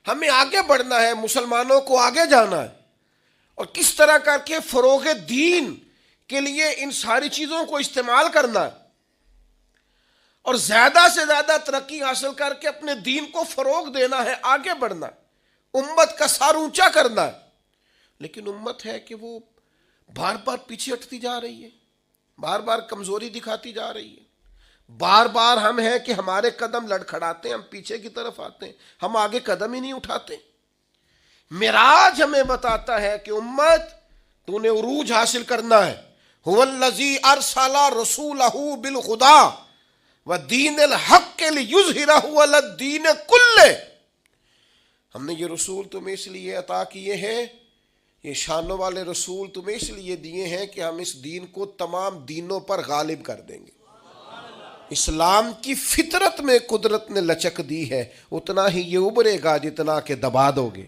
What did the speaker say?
ہمیں آگے بڑھنا ہے، مسلمانوں کو آگے جانا ہے، اور کس طرح کر کے فروغ دین کے لیے ان ساری چیزوں کو استعمال کرنا ہے، اور زیادہ سے زیادہ ترقی حاصل کر کے اپنے دین کو فروغ دینا ہے، آگے بڑھنا ہے، امت کا سر اونچا کرنا ہے۔ لیکن امت ہے کہ وہ بار بار پیچھے ہٹتی جا رہی ہے، بار بار کمزوری دکھاتی جا رہی ہے، بار بار ہم ہیں کہ ہمارے قدم لڑکھڑاتے ہیں، ہم پیچھے کی طرف آتے ہیں، ہم آگے قدم ہی نہیں اٹھاتے۔ معراج ہمیں بتاتا ہے کہ امت تو نے عروج حاصل کرنا ہے۔ هو الذی ارسل رسولہ بالہدی ودین الحق لیظہرہ علی الدین کلہ۔ ہم نے یہ رسول تمہیں اس لیے عطا کیے ہیں، یہ شانوں والے رسول تمہیں اس لیے دیے ہیں کہ ہم اس دین کو تمام دینوں پر غالب کر دیں گے۔ اسلام کی فطرت میں قدرت نے لچک دی ہے، اتنا ہی یہ ابھرے گا جتنا کہ دبا دو گے۔